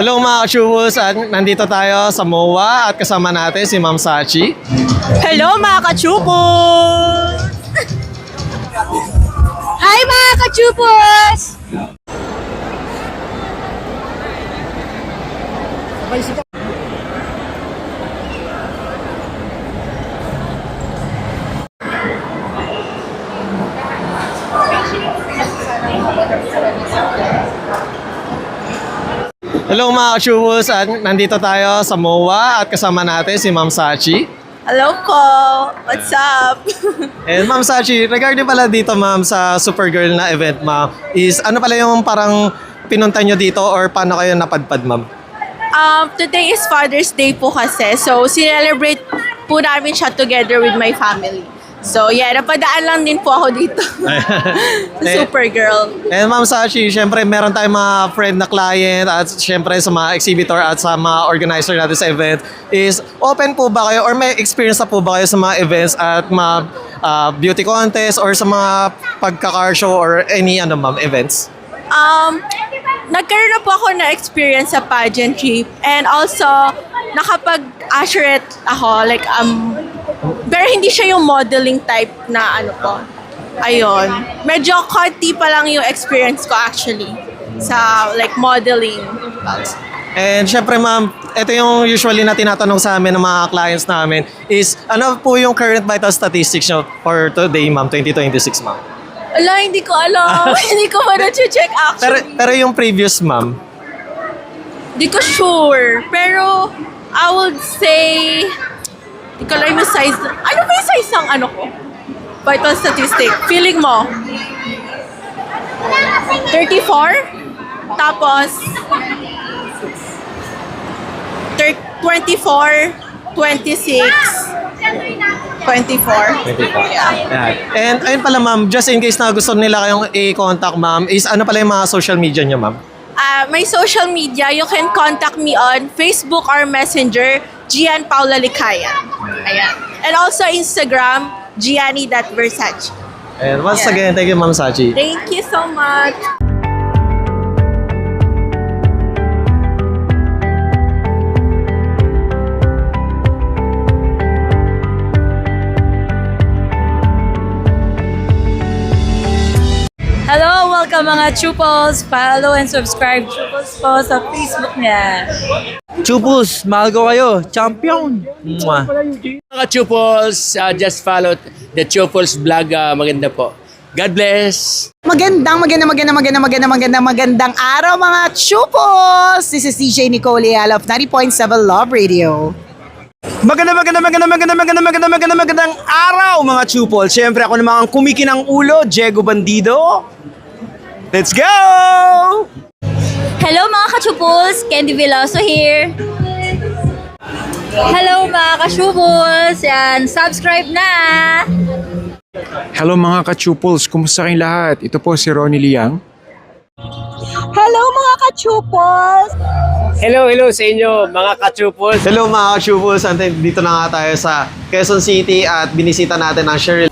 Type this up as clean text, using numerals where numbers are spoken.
Hello mga ka-chubos, at nandito tayo sa MOA at kasama natin si Ma'am Sachi. Hello mga kachupos! Hi mga kachupos! Hello mga ka-chubos, at nandito tayo sa MOA at kasama natin si Ma'am Sachi. Hello po! What's up? And Ma'am Sachi, regarding pala dito ma'am sa Supergirl na event ma'am, is ano pala yung parang pinunta nyo dito or paano kayo napadpad ma'am? Today is Father's Day po kasi. So, celebrate po namin siya together with my family. So, yeah, napadaan lang din po ako dito. Sa Supergirl. And Ma'am Sachi, syempre meron tayong mga friend na client at syempre sa mga exhibitor at sa mga organizer natin sa event is open po ba kayo or may experience na po ba kayo sa mga events at mga beauty contest or sa mga pagka-car show or any events? Nagkaroon na po ako na experience sa pageantry and also nakapag-usherette ako like pero hindi siya yung modeling type na po. Ayun. Medyo konti pa lang yung experience ko actually sa like modeling. And syempre ma'am, ito yung usually na tinatanong sa amin ng mga clients namin is ano po yung current vital statistics nyo for today ma'am, 2026 ma'am? Ala, hindi ko alam. Hindi ko pa na-check actually. Pero yung previous ma'am? Hindi ko sure. Pero I would say hindi ko alam yung size. Ano ba yung size ng ko? Vital statistic. Feeling mo? 34? Tapos 24, 26, 24. Yeah. And ayun pala ma'am, just in case na gusto nila kayong i-contact ma'am, is ano pala yung mga social media nyo ma'am? My social media, you can contact me on Facebook or Messenger, Gian Paula Likaya. Ayan. And also Instagram, Gianni.Versace. And once again, thank you Ma'am Sachi. Thank you so much. Hello! Welcome mga Chupos! Follow and subscribe Chupos po sa Facebook niya. Chupos, mahal ko kayo. Champion! Mwah. Mga Chupos, just follow the Chupos vlog. Maganda po. God bless! Magandang araw mga Chupos! This is DJ Nicole Leal of 90.7 Love Radio. Magandang araw mga Chupol. Siyempre ako naman ang kumikinang ulo, Diego Bandido. Let's go! Hello mga ka-Chupos! Candy Veloso here. Hello mga ka-Chupos! Yan, subscribe na! Hello mga ka-Chupals, kumusta kayong lahat? Ito po si Ronnie Liang. Hello mga ka-Chupos! Hello sa inyo mga ka-Chupos. Hello mga ka-chubos, dito na nga tayo sa Quezon City at binisita natin ang Cheryl